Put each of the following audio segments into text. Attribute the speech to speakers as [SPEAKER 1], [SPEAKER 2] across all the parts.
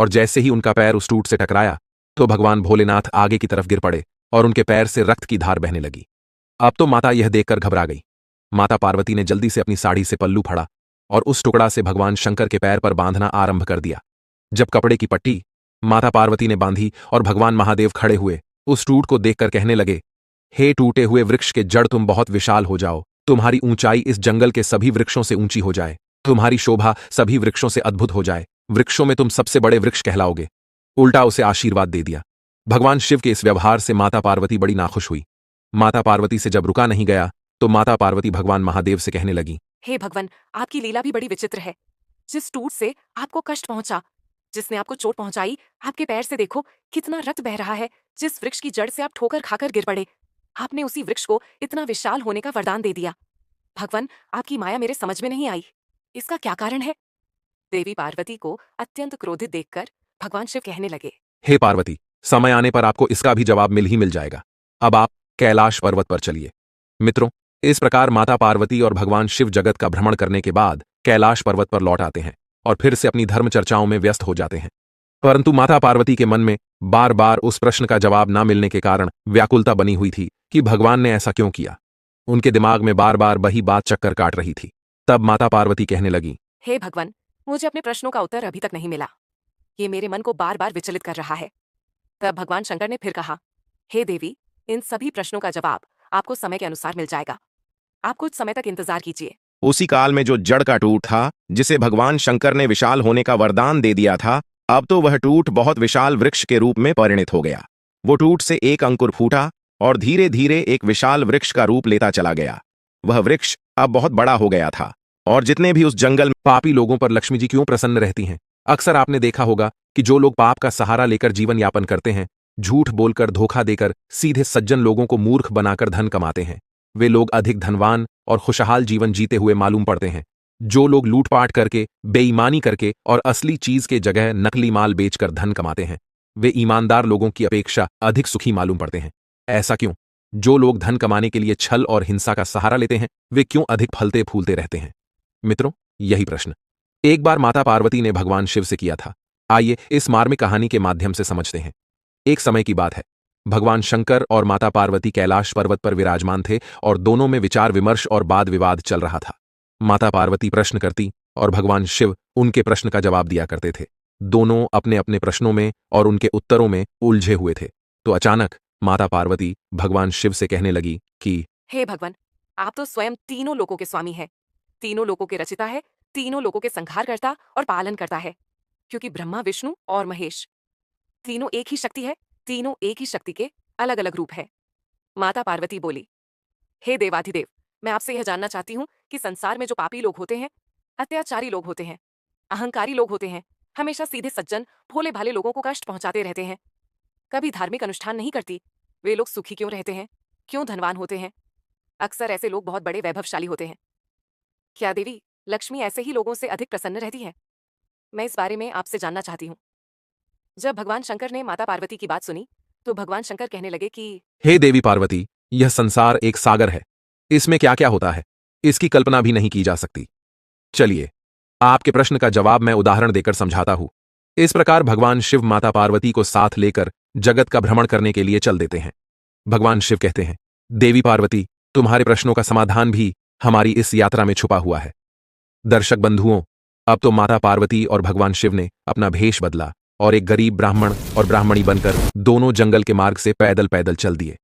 [SPEAKER 1] और जैसे ही उनका पैर उस टूट से टकराया तो भगवान भोलेनाथ आगे की तरफ गिर पड़े और उनके पैर से रक्त की धार बहने लगी। अब तो माता यह देखकर घबरा गई। माता पार्वती ने जल्दी से अपनी साड़ी से पल्लू फाड़ा और उस टुकड़ा से भगवान शंकर के पैर पर बांधना आरंभ कर दिया। जब कपड़े की पट्टी माता पार्वती ने बांधी और भगवान महादेव खड़े हुए उस टूट को देखकर कहने लगे, हे टूटे हुए वृक्ष के जड़, तुम बहुत विशाल हो जाओ, तुम्हारी ऊंचाई इस जंगल के सभी वृक्षों से ऊंची हो जाए, तुम्हारी शोभा सभी वृक्षों से अद्भुत हो जाए, वृक्षों में तुम सबसे बड़े वृक्ष कहलाओगे। उल्टा उसे आशीर्वाद दे दिया। भगवान शिव के इस व्यवहार से माता पार्वती बड़ी नाखुश हुई। माता पार्वती से जब रुका नहीं गया तो माता पार्वती भगवान महादेव से कहने लगी,
[SPEAKER 2] हे भगवान, आपकी लीला भी बड़ी विचित्र है। जिस टूट से आपको कष्ट पहुंचा, जिसने आपको चोट पहुंचाई, आपके पैर से देखो कितना रक्त बह रहा है। जिस वृक्ष की जड़ से आप ठोकर खाकर गिर पड़े, आपने उसी वृक्ष को इतना विशाल होने का वरदान दे दिया। भगवान, आपकी माया मेरे समझ में नहीं आई। इसका क्या कारण है? देवी पार्वती को अत्यंत क्रोधित देखकर भगवान शिव कहने लगे,
[SPEAKER 1] हे पार्वती, समय आने पर आपको इसका भी जवाब मिल ही मिल जाएगा। अब आप कैलाश पर्वत पर चलिए। मित्रों, इस प्रकार माता पार्वती और भगवान शिव जगत का भ्रमण करने के बाद कैलाश पर्वत पर लौट आते हैं और फिर से अपनी धर्म चर्चाओं में व्यस्त हो जाते हैं। परंतु माता पार्वती के मन में बार बार उस प्रश्न का जवाब न मिलने के कारण व्याकुलता बनी हुई थी कि भगवान ने ऐसा क्यों किया। उनके दिमाग में बार बार वही बात चक्कर काट रही थी। तब माता पार्वती कहने लगी,
[SPEAKER 2] हे भगवान, मुझे अपने प्रश्नों का उत्तर अभी तक नहीं मिला। ये मेरे मन को बार बार विचलित कर रहा है। तब भगवान शंकर ने फिर कहा, हे देवी, इन सभी प्रश्नों का जवाब आपको समय के अनुसार मिल जाएगा। आप कुछ समय तक इंतजार कीजिए।
[SPEAKER 3] उसी काल में जो जड़ का टूट था, जिसे भगवान शंकर ने विशाल होने का वरदान दे दिया था, अब तो वह टूट बहुत विशाल वृक्ष के रूप में परिणित हो गया। वो टूट से एक अंकुर फूटा और धीरे धीरे एक विशाल वृक्ष का रूप लेता चला गया। वह वृक्ष अब बहुत बड़ा हो गया था और जितने भी उस जंगल में
[SPEAKER 1] पापी लोगों पर लक्ष्मी जी क्यों प्रसन्न रहती हैं? अक्सर आपने देखा होगा कि जो लोग पाप का सहारा लेकर जीवन यापन करते हैं, झूठ बोलकर, धोखा देकर, सीधे सज्जन लोगों को मूर्ख बनाकर धन कमाते हैं, वे लोग अधिक धनवान और खुशहाल जीवन जीते हुए मालूम पड़ते हैं। जो लोग लूटपाट करके, बेईमानी करके और असली चीज के जगह नकली माल बेचकर धन कमाते हैं, वे ईमानदार लोगों की अपेक्षा अधिक सुखी मालूम पड़ते हैं। ऐसा क्यों? जो लोग धन कमाने के लिए छल और हिंसा का सहारा लेते हैं, वे क्यों अधिक फलते फूलते रहते हैं? मित्रों, यही प्रश्न एक बार माता पार्वती ने भगवान शिव से किया था। आइए इस मार्मिक कहानी के माध्यम से समझते हैं। एक समय की बात है, भगवान शंकर और माता पार्वती कैलाश पर्वत पर विराजमान थे और दोनों में विचार विमर्श और वाद विवाद चल रहा था। माता पार्वती प्रश्न करती और भगवान शिव उनके प्रश्न का जवाब दिया करते थे। दोनों अपने अपने प्रश्नों में और उनके उत्तरों में उलझे हुए थे। तो अचानक माता पार्वती भगवान शिव से कहने लगी कि
[SPEAKER 2] हे भगवान, आप तो स्वयं तीनों लोकों के स्वामी हैं, तीनों लोकों के रचिता है, तीनों लोकों के संहार करता और पालन करता है। क्योंकि ब्रह्मा, विष्णु और महेश तीनों एक ही शक्ति है, तीनों एक ही शक्ति के अलग अलग रूप है। माता पार्वती बोली, हे देवाधिदेव, मैं आपसे यह जानना चाहती हूँ कि संसार में जो पापी लोग होते हैं, अत्याचारी लोग होते हैं, अहंकारी लोग होते हैं, हमेशा सीधे सज्जन भोले भाले लोगों को कष्ट पहुंचाते रहते हैं, कभी धार्मिक अनुष्ठान नहीं करती, वे लोग सुखी क्यों रहते हैं, क्यों धनवान होते हैं? अक्सर ऐसे लोग बहुत बड़े वैभवशाली होते हैं। क्या देवी लक्ष्मी ऐसे ही लोगों से अधिक प्रसन्न रहती है? मैं इस बारे में आपसे जानना चाहती हूँ। जब भगवान शंकर ने माता पार्वती की बात सुनी तो भगवान शंकर कहने लगे कि
[SPEAKER 1] हे देवी पार्वती, यह संसार एक सागर है, इसमें क्या क्या होता है इसकी कल्पना भी नहीं की जा सकती। चलिए आपके प्रश्न का जवाब मैं उदाहरण देकर समझाता हूं। इस प्रकार भगवान शिव माता पार्वती को साथ लेकर जगत का भ्रमण करने के लिए चल देते हैं। भगवान शिव कहते हैं, देवी पार्वती, तुम्हारे प्रश्नों का समाधान भी हमारी इस यात्रा में छुपा हुआ है। दर्शक बंधुओं, अब तो माता पार्वती और भगवान शिव ने अपना भेष बदला और एक गरीब ब्राह्मण और ब्राह्मणी बनकर दोनों जंगल के मार्ग से पैदल पैदल चल दिए।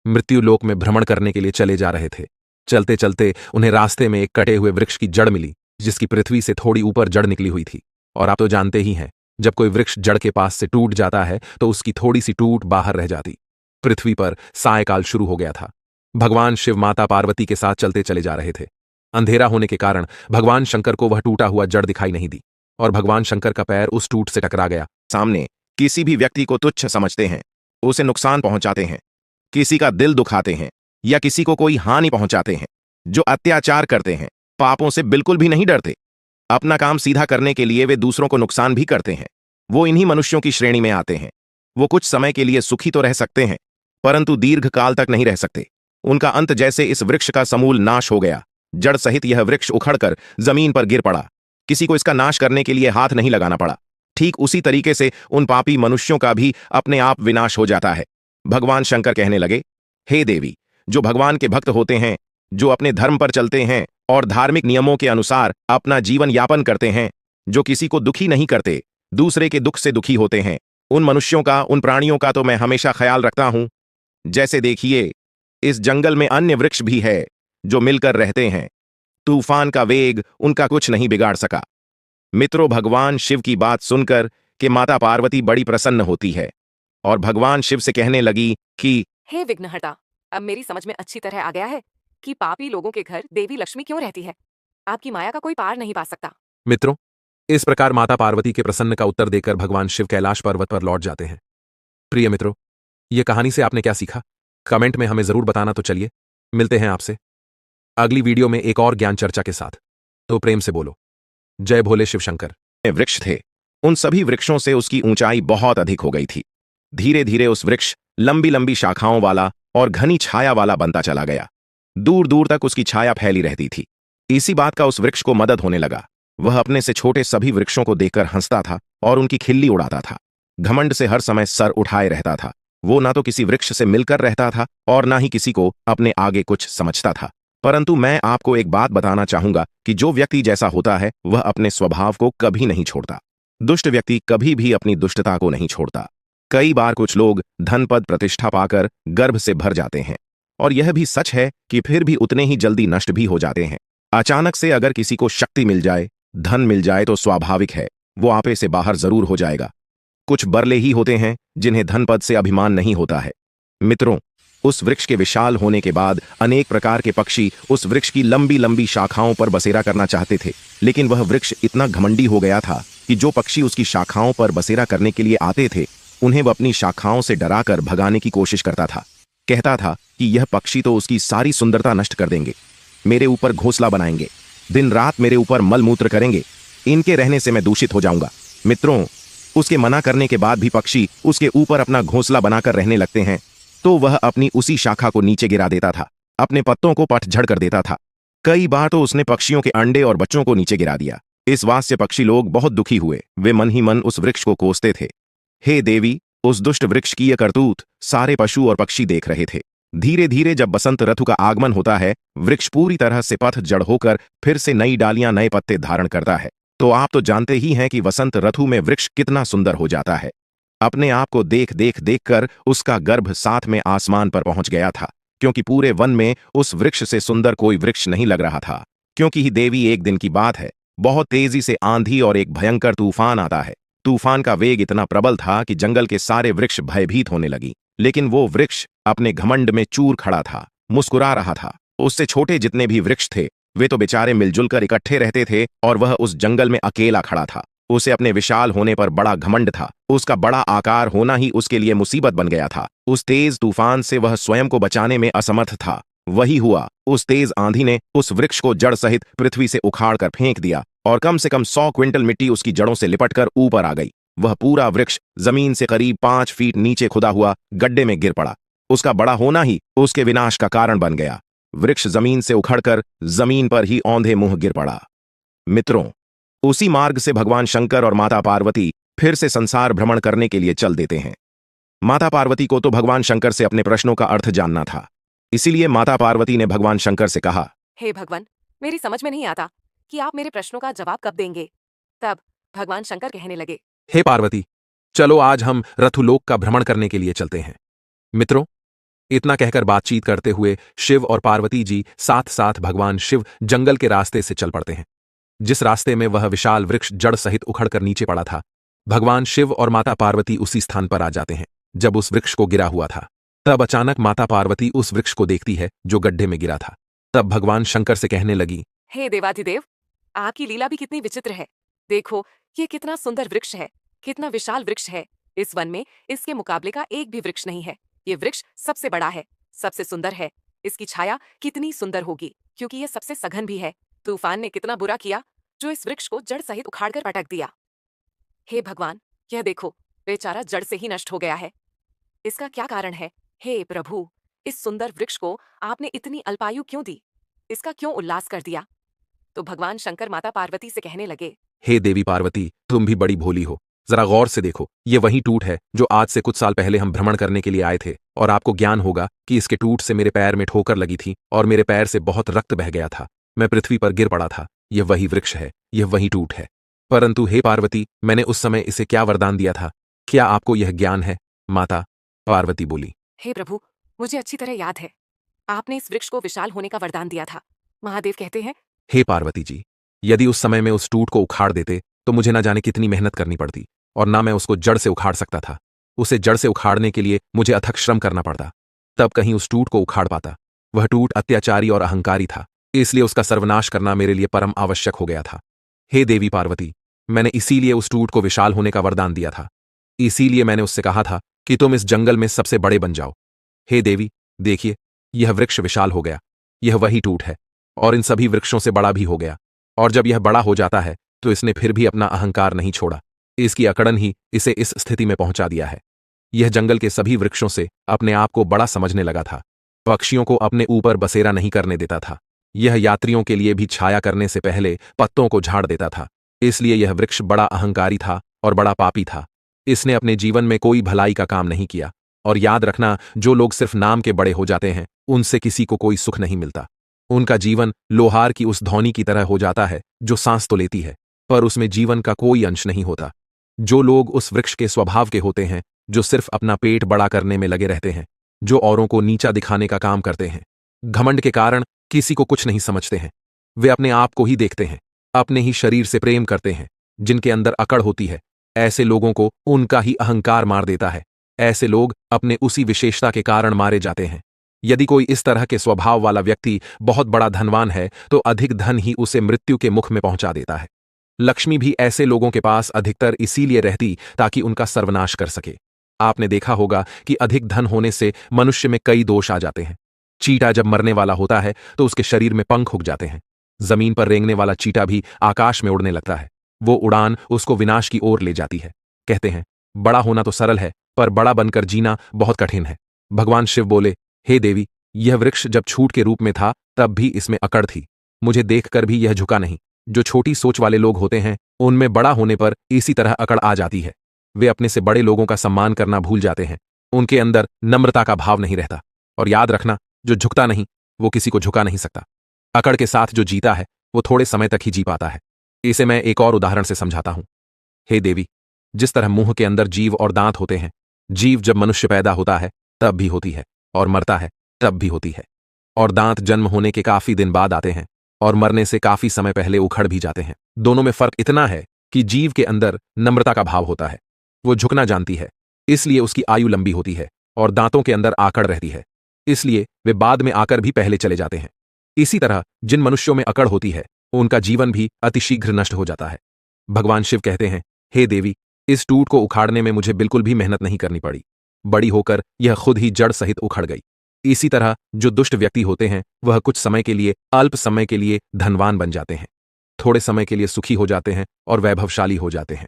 [SPEAKER 1] मृत्यु लोक में भ्रमण करने के लिए चले जा रहे थे। चलते चलते उन्हें रास्ते में एक कटे हुए वृक्ष की जड़ मिली, जिसकी पृथ्वी से थोड़ी ऊपर जड़ निकली हुई थी। और आप तो जानते ही हैं, जब कोई वृक्ष जड़ के पास से टूट जाता है तो उसकी थोड़ी सी टूट बाहर रह जाती। पृथ्वी पर सायकाल शुरू हो गया था। भगवान शिव माता पार्वती के साथ चलते चले जा रहे थे। अंधेरा होने के कारण भगवान शंकर को वह टूटा हुआ जड़ दिखाई नहीं दी और भगवान शंकर का पैर उस टूट से टकरा गया।
[SPEAKER 3] सामने किसी भी व्यक्ति को तुच्छ समझते हैं, उसे नुकसान पहुंचाते हैं, किसी का दिल दुखाते हैं या किसी को कोई हानि पहुंचाते हैं। जो अत्याचार करते हैं, पापों से बिल्कुल भी नहीं डरते। अपना काम सीधा करने के लिए वे दूसरों को नुकसान भी करते हैं। वो इन्हीं मनुष्यों की श्रेणी में आते हैं। वो कुछ समय के लिए सुखी तो रह सकते हैं, परंतु दीर्घ काल तक नहीं रह सकते। उनका अंत जैसे इस वृक्ष का समूल नाश हो गया। जड़ सहित यह वृक्ष उखड़कर जमीन पर गिर पड़ा। किसी को इसका नाश करने के लिए हाथ नहीं लगाना पड़ा। ठीक उसी तरीके से उन पापी मनुष्यों का भी अपने आप विनाश हो जाता है। भगवान शंकर कहने लगे, हे देवी, जो भगवान के भक्त होते हैं, जो अपने धर्म पर चलते हैं और धार्मिक नियमों के अनुसार अपना जीवन यापन करते हैं, जो किसी को दुखी नहीं करते, दूसरे के दुख से दुखी होते हैं, उन मनुष्यों का, उन प्राणियों का तो मैं हमेशा ख्याल रखता हूं। जैसे देखिए, इस जंगल में अन्य वृक्ष भी है जो मिलकर रहते हैं। तूफान का वेग उनका कुछ नहीं बिगाड़ सका। मित्रों, भगवान शिव की बात सुनकर कि माता पार्वती बड़ी प्रसन्न होती है और भगवान शिव से कहने लगी कि
[SPEAKER 2] हे विघ्नहर्ता, अब मेरी समझ में अच्छी तरह आ गया है कि पापी लोगों के घर देवी लक्ष्मी क्यों रहती है। आपकी माया का कोई पार नहीं पा सकता।
[SPEAKER 1] मित्रों, इस प्रकार माता पार्वती के प्रसन्न का उत्तर देकर भगवान शिव कैलाश पर्वत पर लौट जाते हैं। प्रिय मित्रों, यह कहानी से आपने क्या सीखा, कमेंट में हमें जरूर बताना। तो चलिए, मिलते हैं आपसे अगली वीडियो में एक और ज्ञान चर्चा के साथ। तो प्रेम से बोलो, जय भोले शिव शंकर।
[SPEAKER 3] वृक्ष थे, उन सभी वृक्षों से उसकी ऊंचाई बहुत अधिक हो गई थी। धीरे धीरे उस वृक्ष लंबी लंबी शाखाओं वाला और घनी छाया वाला बनता चला गया। दूर दूर तक उसकी छाया फैली रहती थी। इसी बात का उस वृक्ष को मदद होने लगा। वह अपने से छोटे सभी वृक्षों को देखकर हंसता था और उनकी खिल्ली उड़ाता था। घमंड से हर समय सर उठाए रहता था। वो ना तो किसी वृक्ष से मिलकर रहता था और ना ही किसी को अपने आगे कुछ समझता था। परंतु मैं आपको एक बात बताना चाहूंगा कि जो व्यक्ति जैसा होता है वह अपने स्वभाव को कभी नहीं छोड़ता। दुष्ट व्यक्ति कभी भी अपनी दुष्टता को नहीं छोड़ता। कई बार कुछ लोग धन पद प्रतिष्ठा पाकर गर्भ से भर जाते हैं और यह भी सच है कि फिर भी उतने ही जल्दी नष्ट भी हो जाते हैं। अचानक से अगर किसी को शक्ति मिल जाए, धन मिल जाए तो स्वाभाविक है वो आपे से बाहर जरूर हो जाएगा। कुछ बरले ही होते हैं जिन्हें धन पद से अभिमान नहीं होता है। मित्रों, उस वृक्ष के विशाल होने के बाद अनेक प्रकार के पक्षी उस वृक्ष की लंबी लंबी शाखाओं पर बसेरा करना चाहते थे, लेकिन वह वृक्ष इतना घमंडी हो गया था कि जो पक्षी उसकी शाखाओं पर बसेरा करने के लिए आते थे उन्हें वह अपनी शाखाओं से डराकर भगाने की कोशिश करता था। कहता था कि यह पक्षी तो उसकी सारी सुंदरता नष्ट कर देंगे, मेरे ऊपर घोंसला बनाएंगे, दिन रात मेरे ऊपर मलमूत्र करेंगे, इनके रहने से मैं दूषित हो जाऊंगा। मित्रों, उसके मना करने के बाद भी पक्षी उसके ऊपर अपना घोंसला बनाकर रहने लगते हैं तो वह अपनी उसी शाखा को नीचे गिरा देता था, अपने पत्तों को पटझड़ कर देता था। कई बार तो उसने पक्षियों के अंडे और बच्चों को नीचे गिरा दिया। इस बात से पक्षी लोग बहुत दुखी हुए। वे मन ही मन उस वृक्ष को कोसते थे। हे देवी, उस दुष्ट वृक्ष की यह करतूत सारे पशु और पक्षी देख रहे थे। धीरे धीरे जब बसंत ऋतु का आगमन होता है, वृक्ष पूरी तरह से पतझड़ होकर फिर से नई डालियां, नए पत्ते धारण करता है। तो आप तो जानते ही हैं कि वसंत ऋतु में वृक्ष कितना सुंदर हो जाता है। अपने आप को देख कर उसका गर्भ साथ में आसमान पर पहुंच गया था, क्योंकि पूरे वन में उस वृक्ष से सुंदर कोई वृक्ष नहीं लग रहा था। क्योंकि ही देवी, एक दिन की बात है, बहुत तेजी से आंधी और एक भयंकर तूफान आता है। तूफान का वेग इतना प्रबल था कि जंगल के सारे वृक्ष भयभीत होने लगी, लेकिन वो वृक्ष अपने घमंड में चूर खड़ा था, मुस्कुरा रहा था। उससे छोटे जितने भी वृक्ष थे वे तो बेचारे मिलजुल कर इकट्ठे रहते थे और वह उस जंगल में अकेला खड़ा था। उसे अपने विशाल होने पर बड़ा घमंड था। उसका बड़ा आकार होना ही उसके लिए मुसीबत बन गया था। उस तेज तूफान से वह स्वयं को बचाने में असमर्थ था। वही हुआ, उस तेज आंधी ने उस वृक्ष को जड़ सहित पृथ्वी से उखाड़ कर फेंक दिया और कम से कम 100 क्विंटल मिट्टी उसकी जड़ों से लिपटकर ऊपर आ गई। वह पूरा वृक्ष जमीन से करीब 5 फीट नीचे खुदा हुआ गड्ढे में गिर पड़ा। उसका बड़ा होना ही उसके विनाश का कारण बन गया। वृक्ष जमीन से उखड़कर जमीन पर ही औंधे मुंह गिर पड़ा। मित्रों, उसी मार्ग से भगवान शंकर और माता पार्वती फिर से संसार भ्रमण करने के लिए चल देते हैं। माता पार्वती को तो भगवान शंकर से अपने प्रश्नों का अर्थ जानना था। इसीलिए माता पार्वती ने भगवान शंकर से कहा,
[SPEAKER 2] हे भगवान, मेरी समझ में नहीं आता कि आप मेरे प्रश्नों का जवाब कब देंगे। तब भगवान शंकर कहने लगे,
[SPEAKER 1] हे पार्वती, चलो आज हम रथुलोक का भ्रमण करने के लिए चलते हैं। मित्रों, इतना कहकर बातचीत करते हुए शिव और पार्वती जी साथ साथ भगवान शिव जंगल के रास्ते से चल पड़ते हैं। जिस रास्ते में वह विशाल वृक्ष जड़ सहित उखड़कर नीचे पड़ा था, भगवान शिव और माता पार्वती उसी स्थान पर आ जाते हैं जब उस वृक्ष को गिरा हुआ था। तब अचानक माता पार्वती उस वृक्ष को देखती है जो गड्ढे में गिरा था। तब भगवान शंकर से कहने लगी,
[SPEAKER 2] हे देवाधिदेव, आपकी लीला भी कितनी विचित्र है। देखो, ये कितना सुंदर वृक्ष है, कितना विशाल वृक्ष है। इस वन में इसके मुकाबले का एक भी वृक्ष नहीं है। ये वृक्ष सबसे बड़ा है, सबसे सुंदर है। इसकी छाया कितनी सुंदर होगी, क्योंकि यह सबसे सघन भी है। तूफान ने कितना बुरा किया जो इस वृक्ष को जड़ सहित उखाड़कर पटक दिया। हे भगवान, यह देखो, बेचारा जड़ से ही नष्ट हो गया है। इसका क्या कारण है? हे प्रभु, इस सुंदर वृक्ष को आपने इतनी अल्पायु क्यों दी? इसका क्यों उल्लास कर दिया? तो भगवान शंकर माता पार्वती से कहने लगे,
[SPEAKER 1] हे देवी पार्वती, तुम भी बड़ी भोली हो। जरा गौर से देखो, ये वही टूट है जो आज से कुछ साल पहले हम भ्रमण करने के लिए आए थे, और आपको ज्ञान होगा कि इसके टूट से मेरे पैर में ठोकर लगी थी और मेरे पैर से बहुत रक्त बह गया था। मैं पृथ्वी पर गिर पड़ा था। यह वही वृक्ष है, यह वही टूट है। परंतु हे पार्वती, मैंने उस समय इसे क्या वरदान दिया था? क्या आपको यह ज्ञान है? माता पार्वती बोली।
[SPEAKER 2] हे प्रभु, मुझे अच्छी तरह याद है। आपने इस वृक्ष को विशाल होने का वरदान दिया था। महादेव कहते हैं,
[SPEAKER 1] हे पार्वती जी, यदि उस समय में उस टूट को उखाड़ देते तो मुझे न जाने कितनी मेहनत करनी पड़ती, और ना मैं उसको जड़ से उखाड़ सकता था। उसे जड़ से उखाड़ने के लिए मुझे अथक श्रम करना पड़ता, तब कहीं उस टूट को उखाड़ पाता। वह टूट अत्याचारी और अहंकारी था, इसलिए उसका सर्वनाश करना मेरे लिए परम आवश्यक हो गया था। हे देवी पार्वती, मैंने इसीलिए उस टूट को विशाल होने का वरदान दिया था। इसीलिए मैंने उससे कहा था कि तुम इस जंगल में सबसे बड़े बन जाओ। हे देवी, देखिए, यह वृक्ष विशाल हो गया। यह वही टूट है, और इन सभी वृक्षों से बड़ा भी हो गया। और जब यह बड़ा हो जाता है तो इसने फिर भी अपना अहंकार नहीं छोड़ा। इसकी अकड़न ही इसे इस स्थिति में पहुंचा दिया है। यह जंगल के सभी वृक्षों से अपने आप को बड़ा समझने लगा था। पक्षियों को अपने ऊपर बसेरा नहीं करने देता था। यह यात्रियों के लिए भी छाया करने से पहले पत्तों को झाड़ देता था। इसलिए यह वृक्ष बड़ा अहंकारी था और बड़ा पापी था। इसने अपने जीवन में कोई भलाई का काम नहीं किया। और याद रखना, जो लोग सिर्फ नाम के बड़े हो जाते हैं, उनसे किसी को कोई सुख नहीं मिलता। उनका जीवन लोहार की उस ध्वनि की तरह हो जाता है जो सांस तो लेती है, पर उसमें जीवन का कोई अंश नहीं होता। जो लोग उस वृक्ष के स्वभाव के होते हैं, जो सिर्फ अपना पेट बड़ा करने में लगे रहते हैं, जो औरों को नीचा दिखाने का काम करते हैं, घमंड के कारण किसी को कुछ नहीं समझते हैं, वे अपने आप को ही देखते हैं, अपने ही शरीर से प्रेम करते हैं, जिनके अंदर अकड़ होती है, ऐसे लोगों को उनका ही अहंकार मार देता है। ऐसे लोग अपने उसी विशेषता के कारण मारे जाते हैं। यदि कोई इस तरह के स्वभाव वाला व्यक्ति बहुत बड़ा धनवान है तो अधिक धन ही उसे मृत्यु के मुख में पहुंचा देता है। लक्ष्मी भी ऐसे लोगों के पास अधिकतर इसीलिए रहती ताकि उनका सर्वनाश कर सके। आपने देखा होगा कि अधिक धन होने से मनुष्य में कई दोष आ जाते हैं। चीटा जब मरने वाला होता है तो उसके शरीर में पंख उग जाते हैं। जमीन पर रेंगने वाला चीटा भी आकाश में उड़ने लगता है। वो उड़ान उसको विनाश की ओर ले जाती है। कहते हैं, बड़ा होना तो सरल है, पर बड़ा बनकर जीना बहुत कठिन है। भगवान शिव बोले, हे देवी, यह वृक्ष जब छूट के रूप में था तब भी इसमें अकड़ थी। मुझे देखकर भी यह झुका नहीं। जो छोटी सोच वाले लोग होते हैं, उनमें बड़ा होने पर इसी तरह अकड़ आ जाती है। वे अपने से बड़े लोगों का सम्मान करना भूल जाते हैं। उनके अंदर नम्रता का भाव नहीं रहता। और याद रखना, जो झुकता नहीं वो किसी को झुका नहीं सकता। अकड़ के साथ जो जीता है वो थोड़े समय तक ही जी पाता है। इसे मैं एक और उदाहरण से समझाता हूं। हे देवी, जिस तरह मुंह के अंदर जीव और दांत होते हैं, जीव जब मनुष्य पैदा होता है तब भी होती है, और मरता है तब भी होती है। और दांत जन्म होने के काफी दिन बाद आते हैं और मरने से काफी समय पहले उखड़ भी जाते हैं। दोनों में फर्क इतना है कि जीव के अंदर नम्रता का भाव होता है। वो झुकना जानती है, इसलिए उसकी आयु लंबी होती है, और दांतों के अंदर आकड़ रहती है, इसलिए वे बाद में आकर भी पहले चले जाते हैं। इसी तरह जिन मनुष्यों में अकड़ होती है उनका जीवन भी अतिशीघ्र नष्ट हो जाता है। भगवान शिव कहते हैं, हे देवी, इस टूट को उखाड़ने में मुझे बिल्कुल भी मेहनत नहीं करनी पड़ी। बड़ी होकर यह खुद ही जड़ सहित उखड़ गई। इसी तरह जो दुष्ट व्यक्ति होते हैं वह कुछ समय के लिए, अल्प समय के लिए धनवान बन जाते हैं, थोड़े समय के लिए सुखी हो जाते हैं और वैभवशाली हो जाते हैं।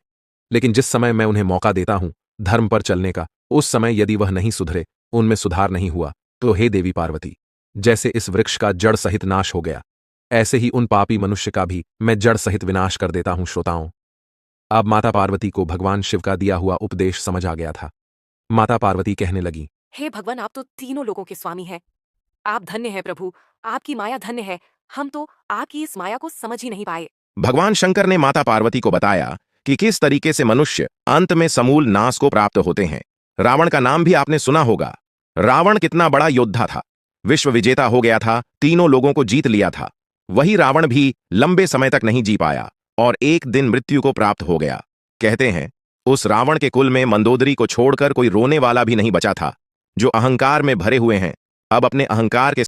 [SPEAKER 1] लेकिन जिस समय मैं उन्हें मौका देता हूं धर्म पर चलने का, उस समय यदि वह नहीं सुधरे, उनमें सुधार नहीं हुआ, तो हे देवी पार्वती, जैसे इस वृक्ष का जड़ सहित नाश हो गया, ऐसे ही उन पापी मनुष्य का भी मैं जड़ सहित विनाश कर देता हूं। श्रोताओं, अब माता पार्वती को भगवान शिव का दिया हुआ उपदेश समझ आ गया था। माता पार्वती कहने लगी,
[SPEAKER 2] हे भगवान, आप तो तीनों लोगों के स्वामी हैं। आप धन्य हैं प्रभु, आपकी माया धन्य है। हम तो आपकी इस माया को समझ ही नहीं पाए।
[SPEAKER 3] भगवान शंकर ने माता पार्वती को बताया कि किस तरीके से मनुष्य अंत में समूल नाश को प्राप्त होते हैं। रावण का नाम भी आपने सुना होगा। रावण कितना बड़ा योद्धा था, विश्व विजेता हो गया था, तीनों लोगों को जीत लिया था। वही रावण भी लंबे समय तक नहीं जी पाया और एक दिन मृत्यु को प्राप्त हो गया। कहते हैं, उस रावण के कुल में मंदोदरी को छोड़कर कोई रोने वाला भी नहीं बचा था। जो अहंकार में भरे हुए हैं, अब अपने अहंकार के